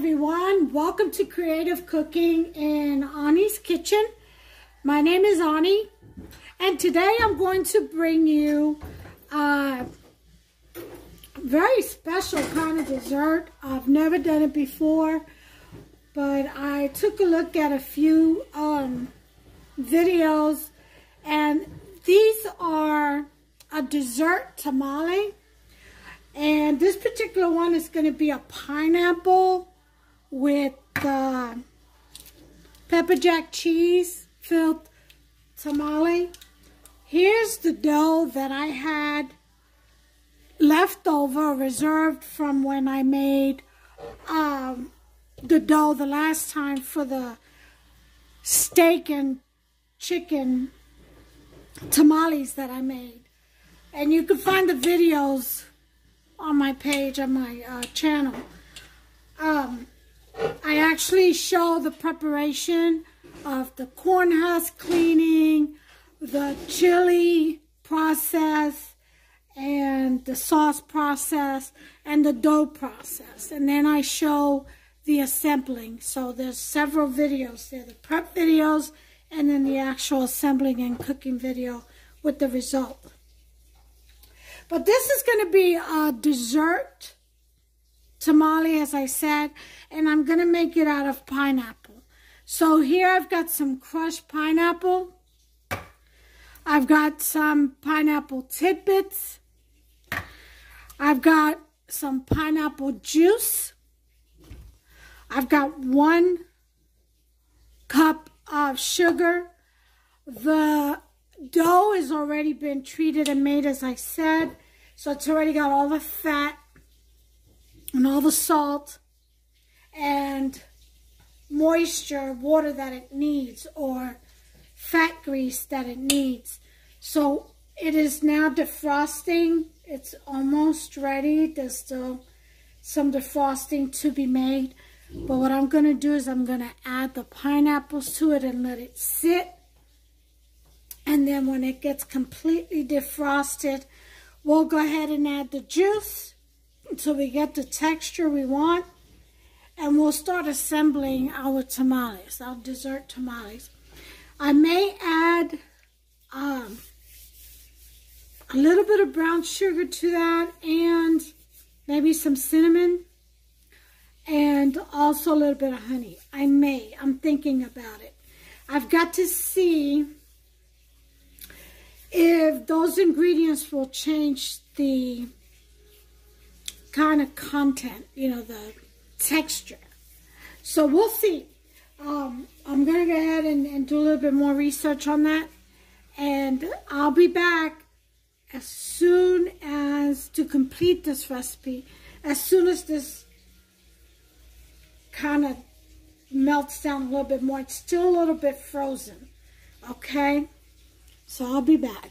everyone. Welcome to Creative Cooking in Ani's Kitchen. My name is Ani, and today I'm going to bring you a very special kind of dessert. I've never done it before, but I took a look at a few videos, and these are a dessert tamale. And this particular one is going to be a pineapple with PepperJack cheese filled tamale. Here's the dough that I had left over, reserved from when I made the dough the last time for the steak and chicken tamales that I made. And you can find the videos on my page, on my channel. I actually show the preparation of the corn husk cleaning, the chili process, and the sauce process, and the dough process. And then I show the assembling. So there's several videos there, the prep videos, and then the actual assembling and cooking video with the result. But this is going to be a dessert tamale, as I said, and I'm going to make it out of pineapple. So here I've got some crushed pineapple. I've got some pineapple tidbits. I've got some pineapple juice. I've got 1 cup of sugar. The dough has already been treated and made, as I said, so it's already got all the fat and all the salt and moisture, water that it needs, or fat grease that it needs. So it is now defrosting. It's almost ready. There's still some defrosting to be made, but what I'm going to do is I'm going to add the pineapples to it and let it sit. And then when it gets completely defrosted, we'll go ahead and add the juice until we get the texture we want. And we'll start assembling our tamales, our dessert tamales. I may add a little bit of brown sugar to that, and maybe some cinnamon, and also a little bit of honey. I'm thinking about it. I've got to see if those ingredients will change the kind of content, the texture. So we'll see. I'm going to go ahead and do a little bit more research on that. And I'll be back as soon as, to complete this recipe, as soon as this kind of melts down a little bit more. It's still a little bit frozen, okay? So I'll be back.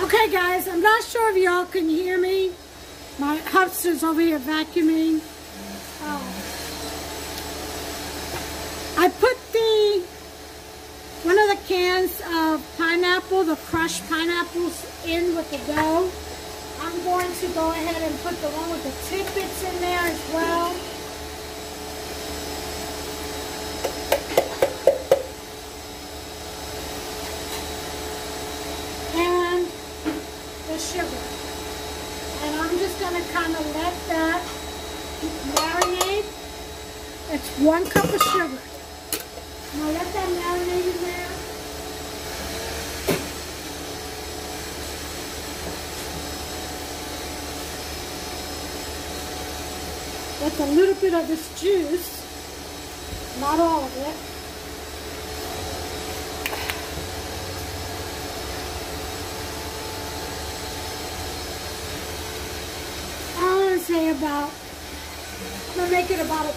Okay, guys, I'm not sure if y'all can hear me. My hamster's over here vacuuming. I put one of the cans of pineapple, the crushed pineapples, in with the dough. I'm going to go ahead and put the one with the tidbits in there as well. Sugar. And I'm just going to kind of let that marinate. It's 1 cup of sugar. I'm going to let that marinate in there. With a little bit of this juice, not all of it. Say I'm going to make it about 1/3.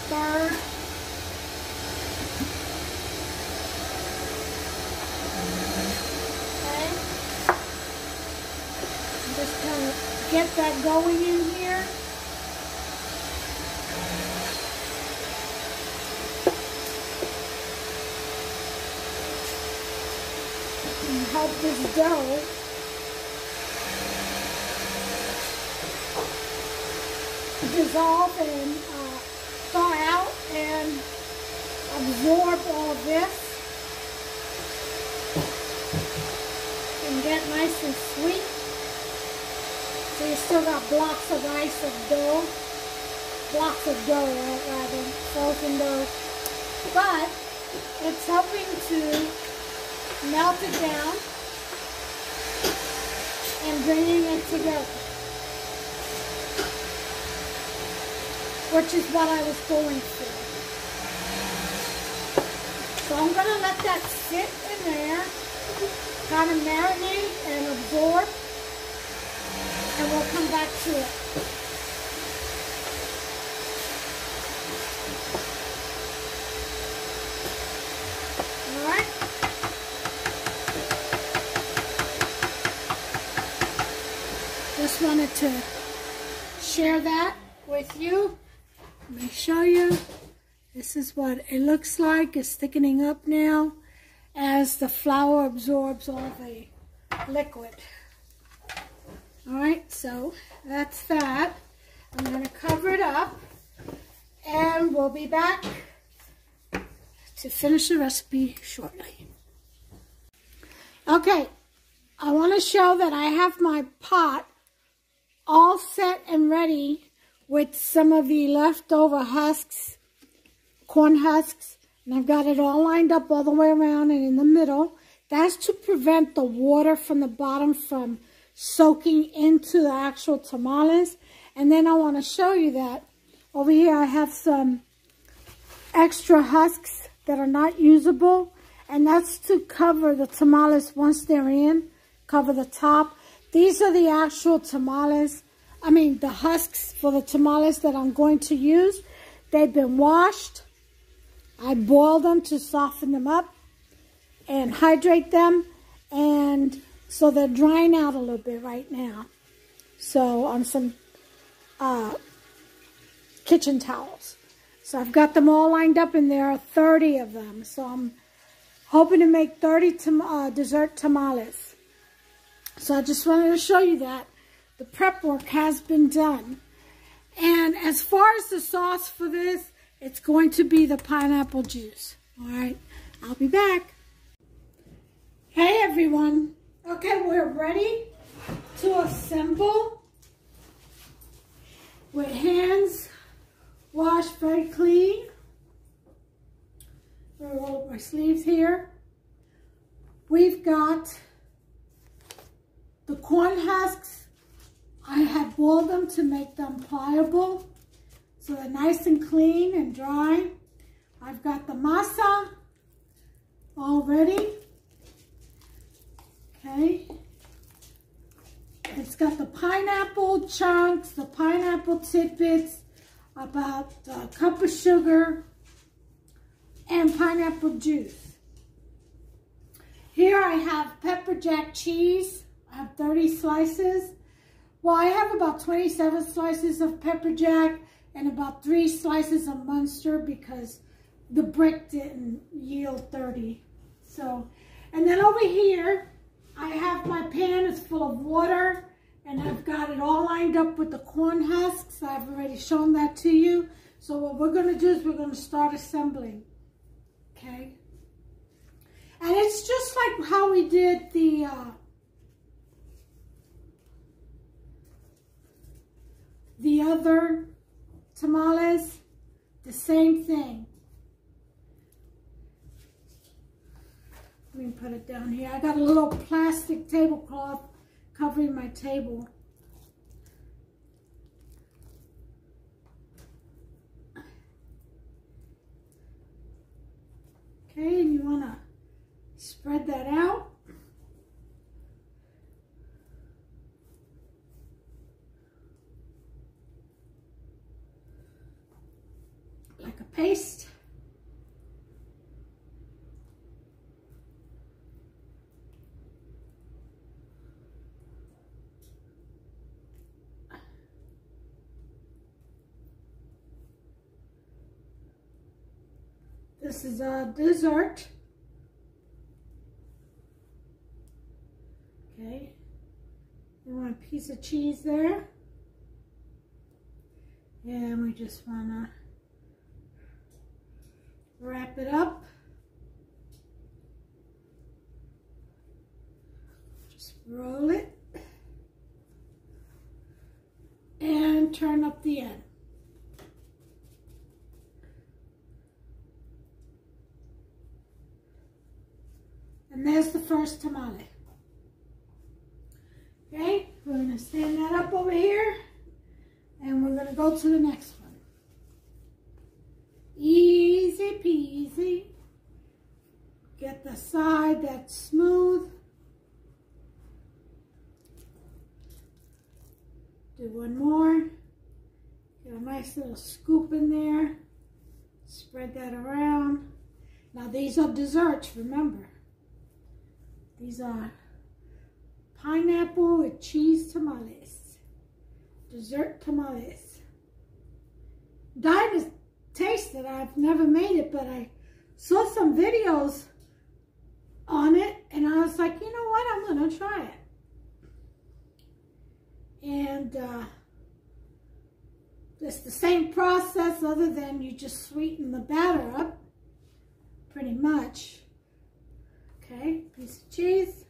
Okay. Just kind of get that going in here. And help this dough dissolve and absorb all this and get nice and sweet. So you still got blocks of ice of dough, rather, frozen dough. But it's helping to melt it down and bringing it together, which is what I was going for. So I'm going to let that sit in there, kind of marinate and absorb, and we'll come back to it. All right. Just wanted to share that with you. Let me show you. This is what it looks like. It's thickening up now as the flour absorbs all the liquid. All right, so that's that. I'm going to cover it up, and we'll be back to finish the recipe shortly. Okay, I want to show that I have my pot all set and ready with some of the leftover husks, corn husks, and I've got it all lined up all the way around and in the middle. That's to prevent the water from the bottom from soaking into the actual tamales. And then I want to show you that over here I have some extra husks that are not usable, and that's to cover the tamales once they're in, cover the top. These are the actual tamales, the husks for the tamales that I'm going to use. They've been washed. I boiled them to soften them up and hydrate them, and so they're drying out a little bit right now. So on some kitchen towels. So I've got them all lined up, and there are 30 of them. So I'm hoping to make 30 dessert tamales. So I just wanted to show you that the prep work has been done. And as far as the sauce for this, it's going to be the pineapple juice. All right, I'll be back. Hey everyone. Okay, we're ready to assemble with hands washed very clean. I'm gonna roll up my sleeves here. We've got the corn husks. I have boiled them to make them pliable, so they're nice and clean and dry. I've got the masa all ready. Okay. It's got the pineapple chunks, the pineapple tidbits, about a cup of sugar, and pineapple juice. Here I have PepperJack cheese. I have 30 slices. Well, I have about 27 slices of PepperJack and about 3 slices of Munster because the brick didn't yield 30. So, and then over here, I have my pan is full of water, and I've got it all lined up with the corn husks. I've already shown that to you. So what we're going to do is we're going to start assembling. Okay? And it's just like how we did the other tamales, the same thing. Let me put it down here. I got a little plastic tablecloth covering my table. Okay, and you want to spread that out. Like a paste. This is a dessert. Okay. You want a piece of cheese there. And we just want to Wrap it up. Just roll it. And turn up the end. And there's the first tamale. Okay, we're going to stand that up over here. And we're going to go to the next one. Easy peasy. Get the side that's smooth. Do one more. Get a nice little scoop in there. Spread that around. Now these are desserts, remember. These are pineapple with cheese tamales. Dessert tamales. Dying to taste it. I've never made it, but I saw some videos on it and I was like, you know what, I'm going to try it. And it's the same process other than you just sweeten the batter up, pretty much. Okay, piece of cheese.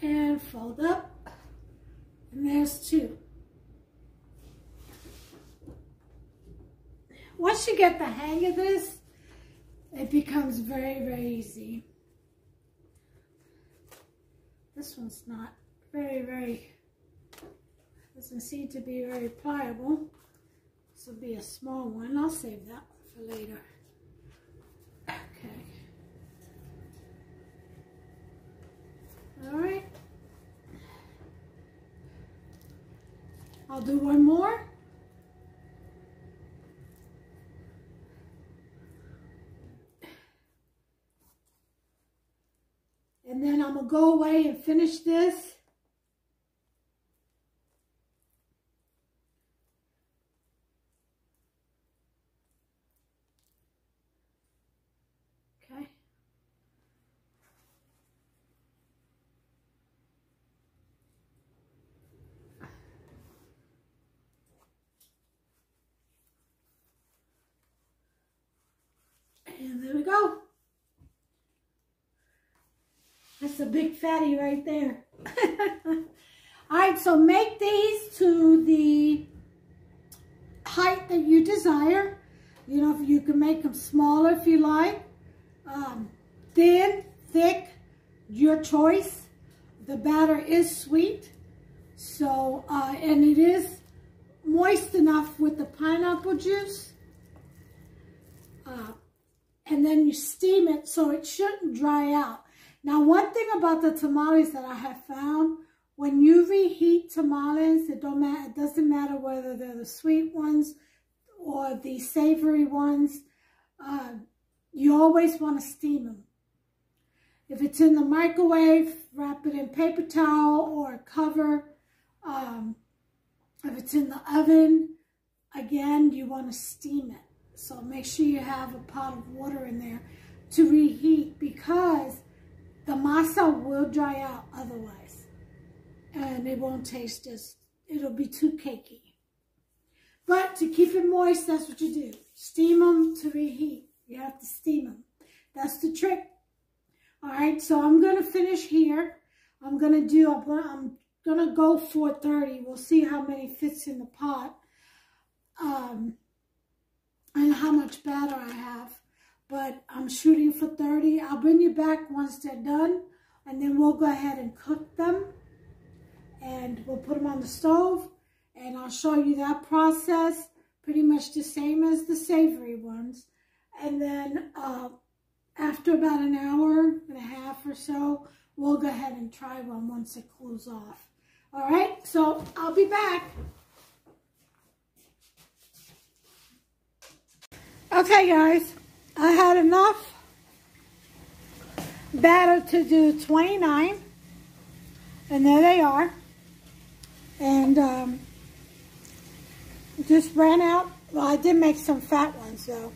And fold up. And there's two. Once you get the hang of this, it becomes very, very easy. This one's not doesn't seem to be very pliable. This will be a small one. I'll save that one for later. Okay. All right. I'll do one more. And then I'm going to go away and finish this. Okay. And there we go. That's a big fatty right there. All right, so make these to the height that you desire. You know, you can make them smaller if you like. Thin, thick, your choice. The batter is sweet. So, and it is moist enough with the pineapple juice. And then you steam it so it shouldn't dry out. Now, one thing about the tamales that I have found, when you reheat tamales, it doesn't matter whether they're the sweet ones or the savory ones, you always want to steam them. If it's in the microwave, wrap it in paper towel or a cover. If it's in the oven, again, you want to steam it. So make sure you have a pot of water in there to reheat, because the masa will dry out otherwise. And it won't taste it'll be too cakey. But to keep it moist, that's what you do. Steam them to reheat. You have to steam them. That's the trick. All right, so I'm going to finish here. I'm going to go for 30. We'll see how many fits in the pot. And how much batter I have. But I'm shooting for 30. I'll bring you back once they're done. And then we'll go ahead and cook them. And we'll put them on the stove. And I'll show you that process. Pretty much the same as the savory ones. And then after about an hour and a half or so, we'll go ahead and try one once it cools off. All right, so I'll be back. Okay, guys, I had enough batter to do 29, and there they are. And just ran out. Well, I did make some fat ones, though.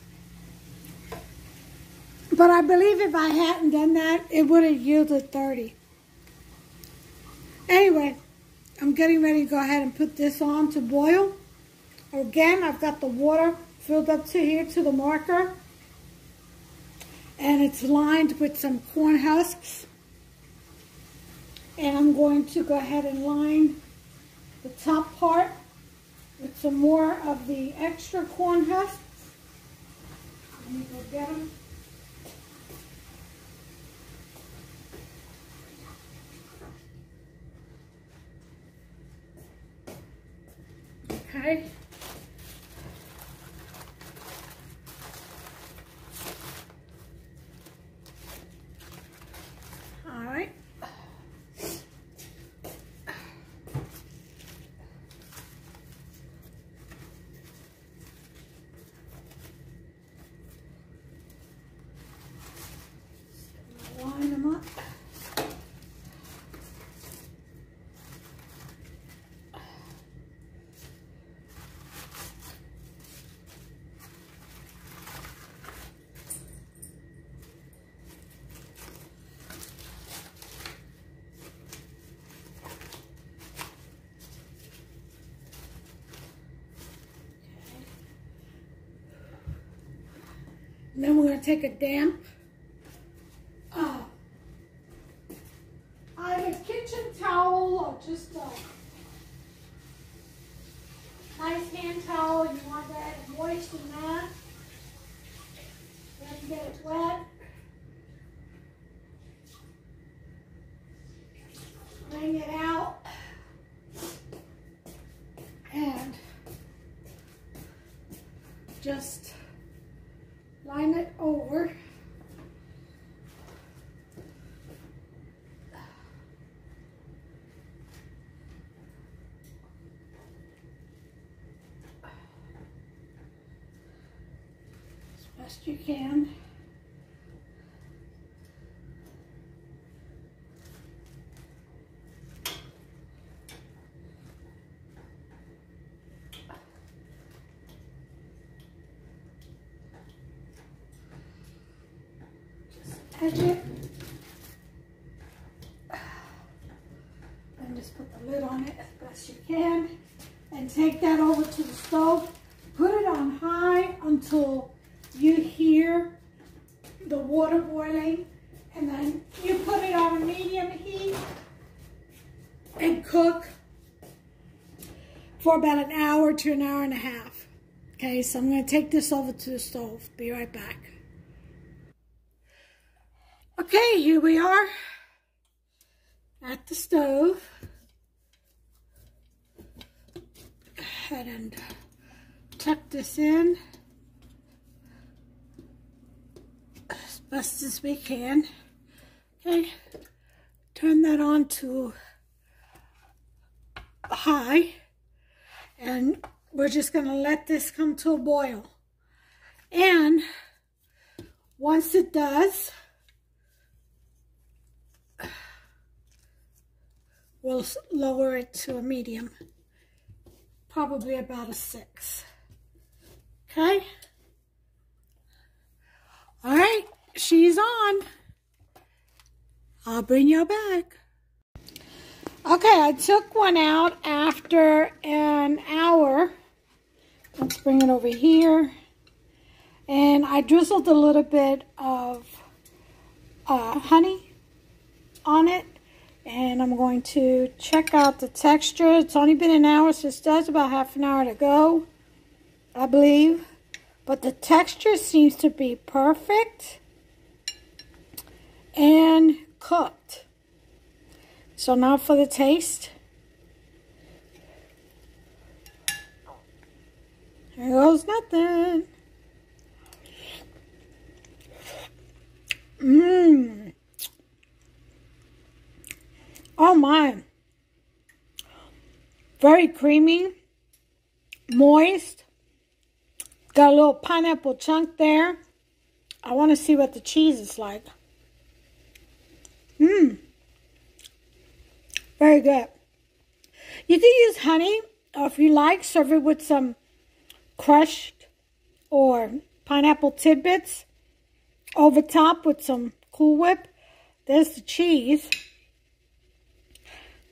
But I believe if I hadn't done that, it would have yielded 30. Anyway, I'm getting ready to go ahead and put this on to boil. Again, I've got the water filled up to here to the marker. And it's lined with some corn husks. And I'm going to go ahead and line the top part with some more of the extra corn husks. Let me go get them. Okay. All right. Line them up. And then we're going to take a damp, either kitchen towel or just a nice hand towel. You want that moist in that. Then get it wet. Wring it out. And just line it over. As best you can. Edge it, and just put the lid on it as best you can, and take that over to the stove. Put it on high until you hear the water boiling, and then you put it on a medium heat and cook for about an hour to an hour and a half. Okay, so I'm going to take this over to the stove. Be right back. Okay, here we are at the stove. Go ahead and tuck this in as best as we can. Okay, turn that on to high, and we're just going to let this come to a boil. And once it does, we'll lower it to a medium, probably about a 6. Okay? All right, she's on. I'll bring you back. Okay, I took one out after an hour. Let's bring it over here. And I drizzled a little bit of honey on it. And I'm going to check out the texture. It's only been an hour, so it does about half an hour to go, I believe. But the texture seems to be perfect and cooked. So now for the taste. Here goes nothing. Mmm. Oh my, very creamy, moist, got a little pineapple chunk there. I want to see what the cheese is like. Very good. You can use honey, or if you like, serve it with some crushed or pineapple tidbits. over top with some Cool Whip. There's the cheese.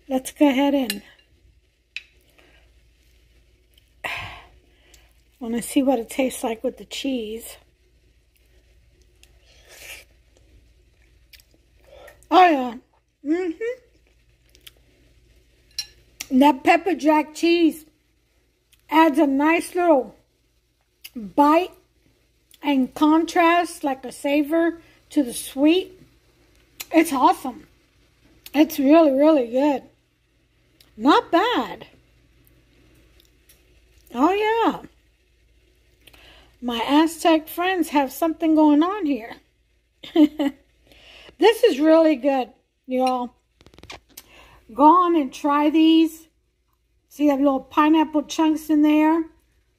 Let's go ahead and want to see what it tastes like with the cheese. Oh yeah. And that PepperJack cheese adds a nice little bite and contrast, like a savor to the sweet. It's awesome. It's really, really good. Not bad. Oh yeah. My Aztec friends have something going on here. This is really good, y'all. Go on and try these. See that little pineapple chunks in there?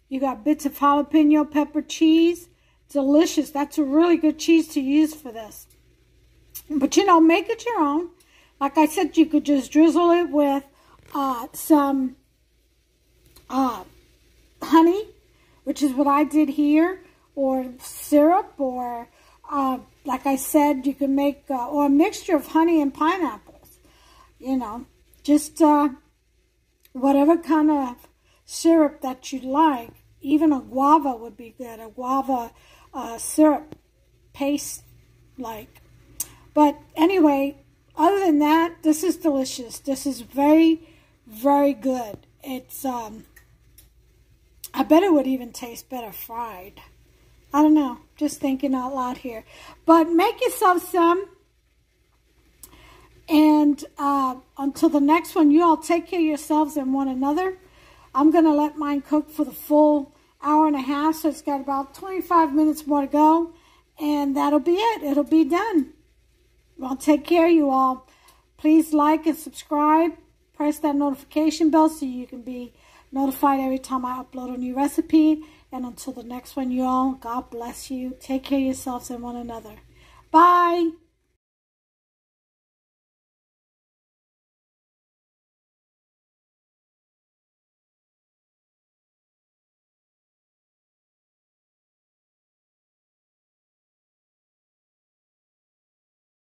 You got bits of jalapeno pepper cheese. Delicious. That's a really good cheese to use for this. But, you know, make it your own. Like I said, you could just drizzle it with some honey, which is what I did here, or syrup, or like I said, you can make or a mixture of honey and pineapples. You know, just whatever kind of syrup that you like. Even a guava would be good, a guava syrup paste like. But anyway, other than that, this is delicious. This is very, very good. It's, I bet it would even taste better fried. I don't know. Just thinking out loud here. But make yourself some. And until the next one, you all take care of yourselves and one another. I'm going to let mine cook for the full hour and a half. So it's got about 25 minutes more to go. And that'll be it. It'll be done. Well, take care, you all. Please like and subscribe. Press that notification bell so you can be notified every time I upload a new recipe. And until the next one, you all, God bless you. Take care of yourselves and one another. Bye.